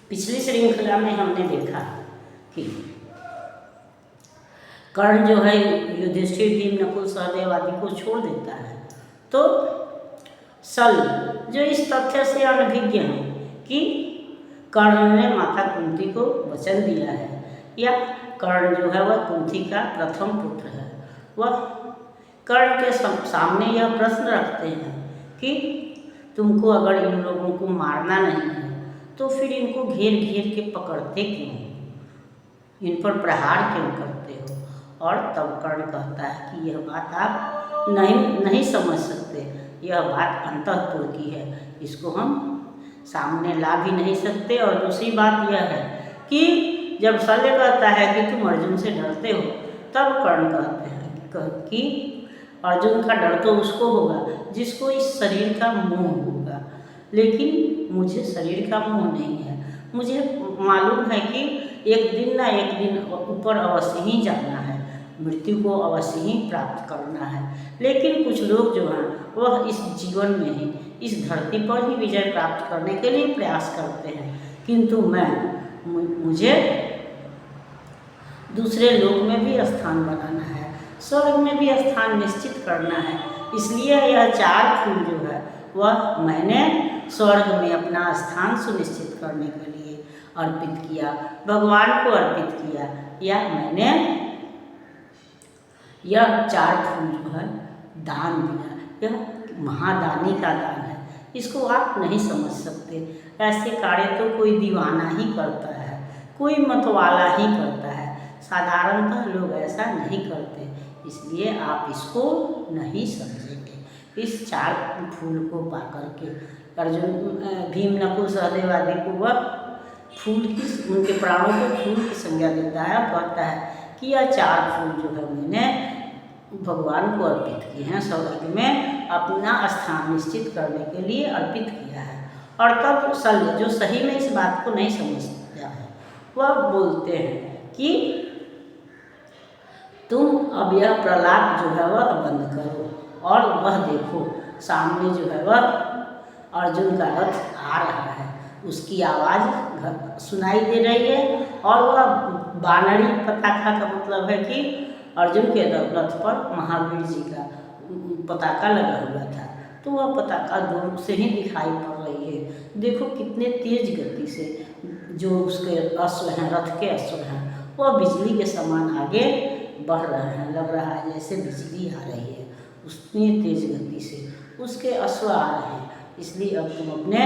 पिछली श्रृंखला में हमने देखा कि कर्ण जो है युधिष्ठिर, भीम, नकुल, सहदेव आदि को छोड़ देता है, तो सल जो इस तथ्य से अनभिज्ञ है कि कर्ण ने माता कुंती को वचन दिया है, या कर्ण जो है वह कुंती का प्रथम पुत्र है, वह कर्ण के सामने यह प्रश्न रखते हैं कि तुमको अगर इन लोगों को मारना नहीं है तो फिर इनको घेर घेर के पकड़ते क्यों, इन पर प्रहार क्यों करते हो। और तब कर्ण कहता है कि यह बात आप नहीं समझ सकते, यह बात अंतःपुर की है, इसको हम सामने ला भी नहीं सकते। और दूसरी बात यह है कि जब शल्य कहता है कि तुम अर्जुन से डरते हो, तब कर्ण कहते हैं कि अर्जुन का डर तो उसको होगा जिसको इस शरीर का मोह होगा, लेकिन मुझे शरीर का मोह नहीं है। मुझे मालूम है कि एक दिन ना एक दिन ऊपर अवश्य ही जाना है, मृत्यु को अवश्य ही प्राप्त करना है। लेकिन कुछ लोग जो हैं वह इस जीवन में ही, इस धरती पर ही विजय प्राप्त करने के लिए प्रयास करते हैं, किंतु मुझे दूसरे लोक में भी स्थान बनाना है, स्वर्ग में भी स्थान निश्चित करना है। इसलिए यह 4 फूल जो है वह मैंने स्वर्ग में अपना स्थान सुनिश्चित करने के लिए अर्पित किया, भगवान को अर्पित किया, या मैंने यह 4 फूल जो है दान दिया। यह महादानी का दान है, इसको आप नहीं समझ सकते। ऐसे कार्य तो कोई दीवाना ही करता है, कोई मतवाला ही करता है, साधारणतः लोग ऐसा नहीं करते, इसलिए आप इसको नहीं समझेंगे। इस 4 फूल को पाकर के अर्जुन, भीम, नकुल, सहदेव आदि को वह फूल की, उनके प्राणों को फूल की संज्ञा देता है, कहता है कि यह 4 फूल जो है मैंने भगवान को अर्पित किए हैं, स्वर्ग में अपना स्थान निश्चित करने के लिए अर्पित किया है। और तब शल्य जो सही में इस बात को नहीं समझता है, वह बोलते हैं कि तुम अब यह प्रलाप जो है वह बंद करो, और वह देखो सामने जो है वह अर्जुन का रथ आ रहा है, उसकी आवाज़ सुनाई दे रही है, और वह बानरी पताका का मतलब है कि अर्जुन के रथ पर महावीर जी का पताका लगा हुआ था, तो वह पताका दूर से ही दिखाई पड़ रही है। देखो कितने तेज गति से जो उसके अश्व हैं, रथ के अश्व हैं, वह बिजली के समान आगे बढ़ रहे हैं, लग रहा है जैसे बिजली आ रही है, उतनी तेज गति से उसके अश्व आ रहे हैं। इसलिए अब तुम अपने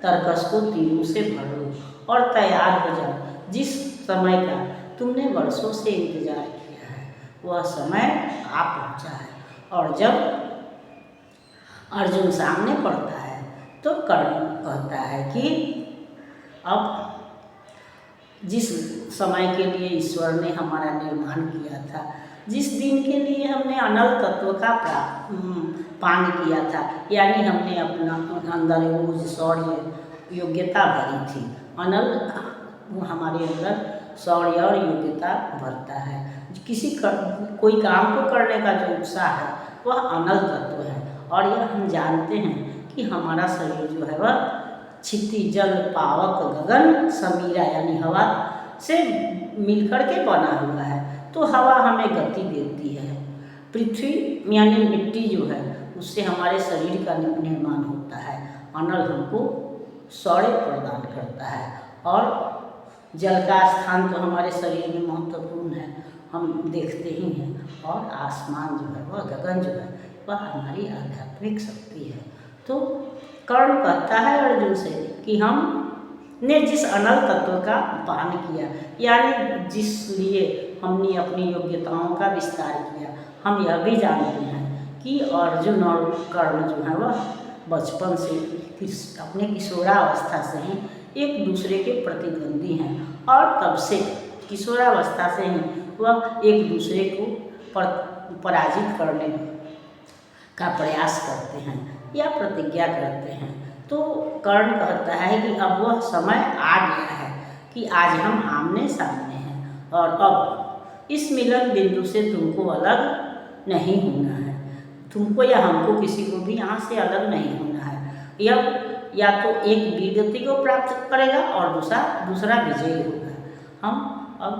तरकस को तीरों से भर लो और तैयार हो जाओ। जिस समय का तुमने वर्षों से इंतजार किया है वह समय आ पहुँचा है। और जब अर्जुन सामने पड़ता है तो कर्ण कहता है कि अब जिस समय के लिए ईश्वर ने हमारा निर्माण किया था, जिस दिन के लिए हमने अनल तत्व का पान किया था, यानी हमने अपना अंदर ओज, शौर्य, योग्यता भरी थी। अनल वो हमारे अंदर शौर्य और योग्यता भरता है। कोई काम को करने का जो उत्साह है वह अनल तत्व है। और यह हम जानते हैं कि हमारा शरीर जो है वह क्षिति, जल, पावक, गगन, समीरा यानी हवा से मिलकर के बना हुआ है। तो हवा हमें गति देती है, पृथ्वी यानी मिट्टी जो है उससे हमारे शरीर का निर्माण होता है, अनल हमको शौर्य प्रदान करता है। और जल का स्थान तो हमारे शरीर में महत्वपूर्ण है, हम देखते ही हैं। और आसमान जो है वह, गगन जो है वह हमारी आध्यात्मिक शक्ति है। तो कर्ण कहता है अर्जुन से कि हमने जिस अनल तत्व का पान किया, यानी जिस लिए हमने अपनी योग्यताओं का विस्तार किया, हम यह भी जानते हैं कि अर्जुन और कर्ण जो है वह बचपन से अपने किशोरावस्था से ही एक दूसरे के प्रतिद्वंदी हैं, और तब से किशोरावस्था से ही वह एक दूसरे को पराजित करने का प्रयास करते हैं या प्रतिज्ञा करते हैं। तो कर्ण कहता है कि अब वह समय आ गया है कि आज हम आमने सामने हैं, और अब इस मिलन बिंदु से तुमको अलग नहीं होना है, तुमको या हमको किसी को भी यहाँ से अलग नहीं होना है। यह या तो एक वीरगति को प्राप्त करेगा और दूसरा विजयी होगा। हम अब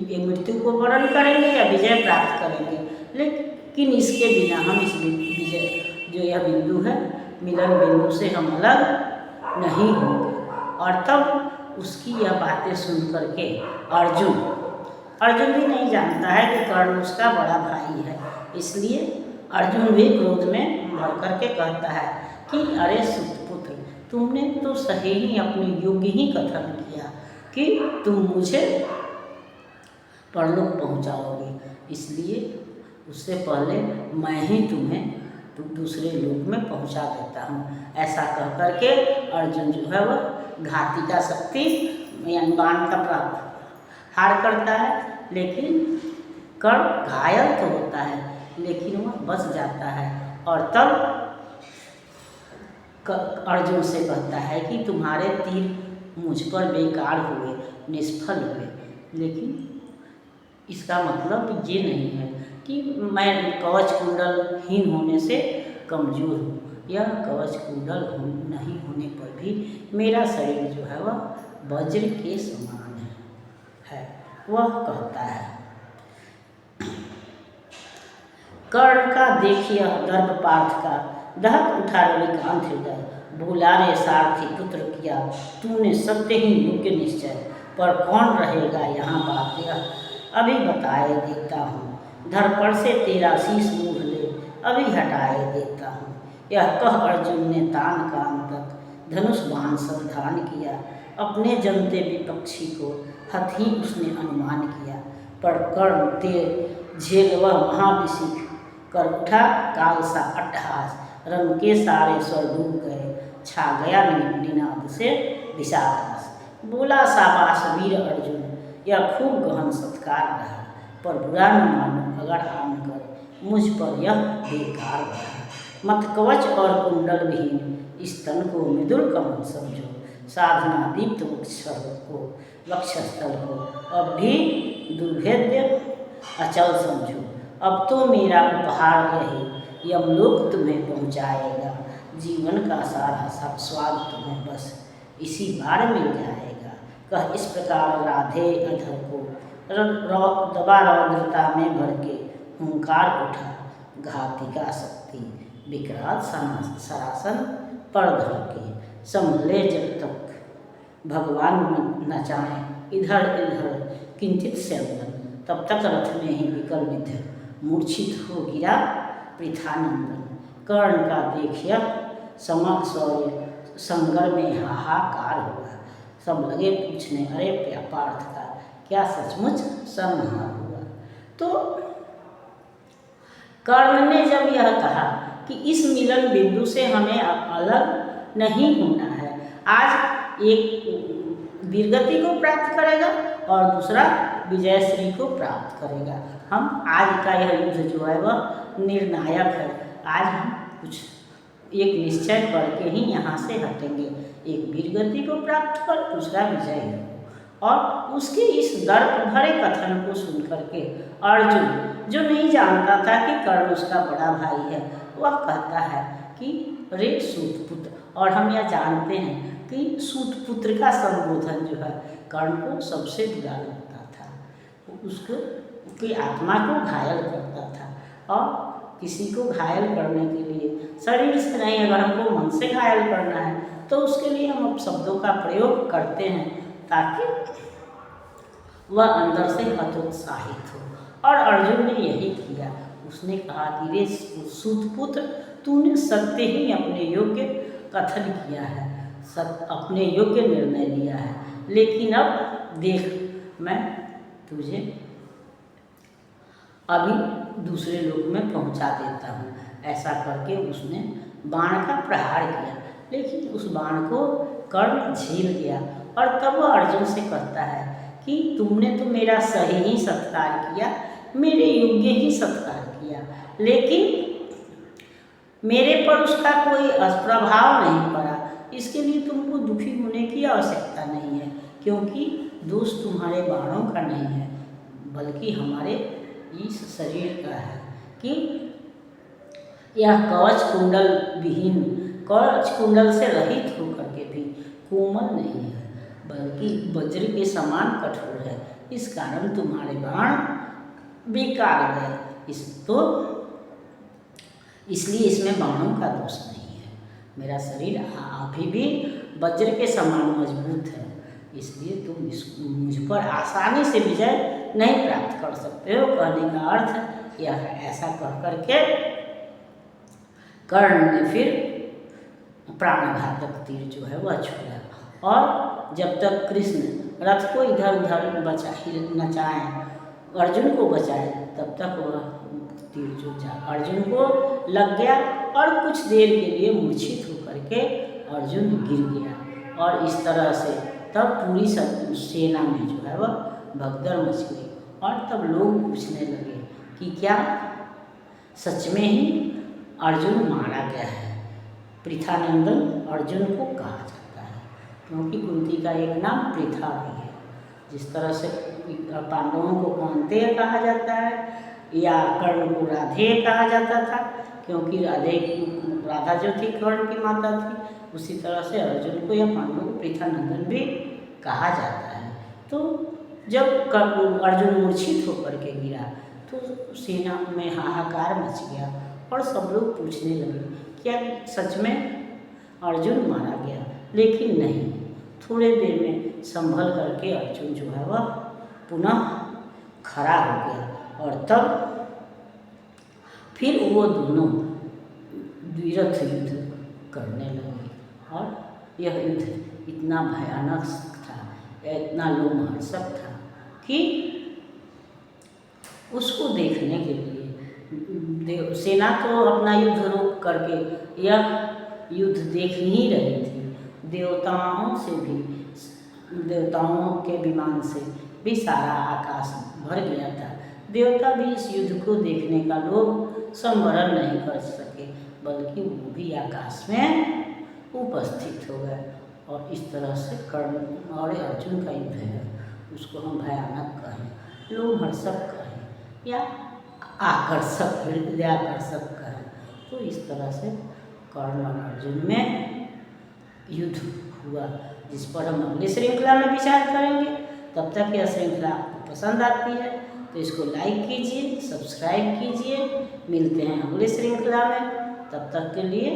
ये मृत्यु को वरण करेंगे या विजय प्राप्त करेंगे, लेकिन इसके बिना हम इस विजय जो यह बिंदु है, मिलन बिंदु से हम अलग नहीं होंगे। और तब उसकी यह बातें सुन करके अर्जुन भी नहीं जानता है कि कर्ण उसका बड़ा भाई है, इसलिए अर्जुन भी क्रोध में भर करके कहता है कि अरे सुतपुत्र, तुमने तो सही ही अपनी योग्य ही कथन किया कि तुम मुझे परलोक पहुंचाओगे, इसलिए उससे पहले मैं ही तुम्हें दूसरे लोक में पहुंचा देता हूँ। ऐसा कह करके अर्जुन जो है वह घाती का शक्ति यानी बाण का प्रहार करता है, लेकिन कर्ण घायल तो होता है लेकिन वह बच जाता है। और तब अर्जुन से कहता है कि तुम्हारे तीर मुझ पर बेकार हुए, निष्फल हुए, लेकिन इसका मतलब ये नहीं है कि मैं कवच कुंडलहीन होने से कमज़ोर हूँ। यह कवच कुंडल नहीं होने पर भी मेरा शरीर जो है वह वज्र के समान है। वह कहता है, कर्ण का देखिए दर्प पार्थ का, दहक उठा रविकांत हृदय, भूला रे सारथी पुत्र किया, तूने सत्य ही योग्य निश्चय, पर कौन रहेगा यहाँ बात यह, अभी बताए देता हूँ, धरपड़ से तेरा शीश मूढ़ ले, अभी हटाए देता हूँ। यह कह अर्जुन ने तान कान तक धनुष बाण सावधान किया, अपने जनते विपक्षी को हथ ही उसने अनुमान किया, पर कर्ण ते झेल वह महाविशिख कर उठा काल सा अट्टहास, रंग के सारे स्वर डूब गए, छा गया निनाद से विषादास। बोला शाबाश वीर अर्जुन, यह खूब गहन सत्कार रहा, पर बुरा न मानो अगर आन कर मुझ पर यह बेकार रहा। मत कवच और कुंडल विहीन इस तन को मृदुल कमल समझो, साधना दीप्त वक्षस्थल को अब भी दुर्भेद्य अचल समझो। अब तो मेरा उपहार यही यमलोक तुम्हें पहुँचाएगा, जीवन का सारा सब स्वाद तुम्हें बस इसी बार मिल जाएगा। कह इस प्रकार राधे अधर को दबा रौद्रता में भर के हुंकार उठा, घाती का शक्ति विकराल सरासन पर धर के, संभले जब तक भगवान न चाहे इधर इधर किंचित स्यंदन, तब तक रथ में ही विकल विद्य मूर्छित हो गिरा पृथानंदन। कर्ण का देखिया समर शौर्य संगर में हाहाकार हुआ, सब लगे पूछने अरे पार्थ का क्या सचमुच संहार हुआ। तो कर्ण ने जब यह कहा कि इस मिलन बिंदु से हमें अलग नहीं होना है, आज एक वीरगति को प्राप्त करेगा और दूसरा विजयश्री को प्राप्त करेगा। हम आज का यह युद्ध जो है वह निर्णायक है। आज हम कुछ एक निश्चय करके ही यहाँ से हटेंगे, एक वीरगति को प्राप्त कर दूसरा विजय हो। और उसके इस दर्प भरे कथन को सुन करके अर्जुन, जो नहीं जानता था कि कर्ण उसका बड़ा भाई है, वह कहता है कि रे सूतपुत्र। और हम यह जानते हैं कि सूतपुत्र का संबोधन जो है कर्ण को सबसे बुरा लगता था, उसको की आत्मा को घायल करता था। और किसी को घायल करने के लिए शरीर से नहीं, अगर हमको मन से घायल करना है तो उसके लिए हम शब्दों का प्रयोग करते हैं ताकि वह अंदर से हतोत्साहित हो। और अर्जुन ने यही किया, उसने कहा कि रे सूतपुत्र, तूने सत्य ही अपने योग्य कथन किया है, अपने योग्य निर्णय लिया है, लेकिन अब देख मैं तुझे अभी दूसरे लोक में पहुंचा देता हूँ। ऐसा करके उसने बाण का प्रहार किया, लेकिन उस बाण को कर्ण झेल गया। और तब वह अर्जुन से कहता है कि तुमने तो मेरा सही ही सत्कार किया, मेरे योग्य ही सत्कार किया, लेकिन मेरे पर उसका कोई प्रभाव नहीं पड़ा। इसके लिए तुमको दुखी होने की आवश्यकता नहीं है, क्योंकि दोष तुम्हारे बाणों का नहीं है बल्कि हमारे इस शरीर का है कि यह कवच कुंडल विहीन कवच कुंडल से रहित होकर के भी कोमल नहीं है, बल्कि वज्र के समान कठोर है। इस कारण तुम्हारे बाण बेकार गए। इसलिए इसमें बाणों का दोष नहीं है। मेरा शरीर अभी भी वज्र के समान मजबूत है, इसलिए तुम मुझ पर आसानी से विजय नहीं प्राप्त कर सकते हो। कहने का अर्थ यह है। ऐसा कह करके कर्ण ने फिर प्राणघातक तीर जो है वह छोड़ा, और जब तक कृष्ण रथ को इधर उधर नचाएं, अर्जुन को बचाए, तब तक वह तीर जो अर्जुन को लग गया और कुछ देर के लिए मूर्छित होकर के अर्जुन गिर गया। और इस तरह से तब पूरी सेना में जो है वह भगदड़ मच गई। और तब लोग पूछने लगे कि क्या सच में ही अर्जुन मारा गया है। पृथानंदन अर्जुन को कहा जाता है, क्योंकि कुंती का एक नाम पृथा भी है। जिस तरह से पांडवों को कौन्तेय कहा जाता है, या कर्ण को राधे कहा जाता था, क्योंकि राधा जो थी कर्ण की माता थी, उसी तरह से अर्जुन को या पांडवों को पृथानंदन भी कहा जाता है। तो जब अर्जुन मूर्छित होकर के गिरा तो सेना में हाहाकार मच गया और सब लोग पूछने लगे क्या सच में अर्जुन मारा गया। लेकिन नहीं, थोड़े देर में संभल करके अर्जुन जो है वह पुनः खड़ा हो गया, और तब फिर वो दोनों द्विरथ युद्ध करने लगे। और यह युद्ध इतना भयानक था, इतना लोमहर्षक था कि उसको देखने के लिए सेना तो अपना युद्ध रोक करके यह युद्ध देख ही रही थी। देवताओं के विमान से भी सारा आकाश भर गया था। देवता भी इस युद्ध को देखने का लोभ संवरण नहीं कर सके, बल्कि वो भी आकाश में उपस्थित हो गए। और इस तरह से कर्ण और अर्जुन का युद्ध है, उसको हम भयानक कहें, लोमहर्षक कहें, या आकर्षक, हृदयाकर्षक कहें। तो इस तरह से कर्ण और अर्जुन में युद्ध हुआ, जिस पर हम अगली श्रृंखला में विचार करेंगे। तब तक यह श्रृंखला आपको पसंद आती है तो इसको लाइक कीजिए, सब्सक्राइब कीजिए। मिलते हैं अगली श्रृंखला में, तब तक के लिए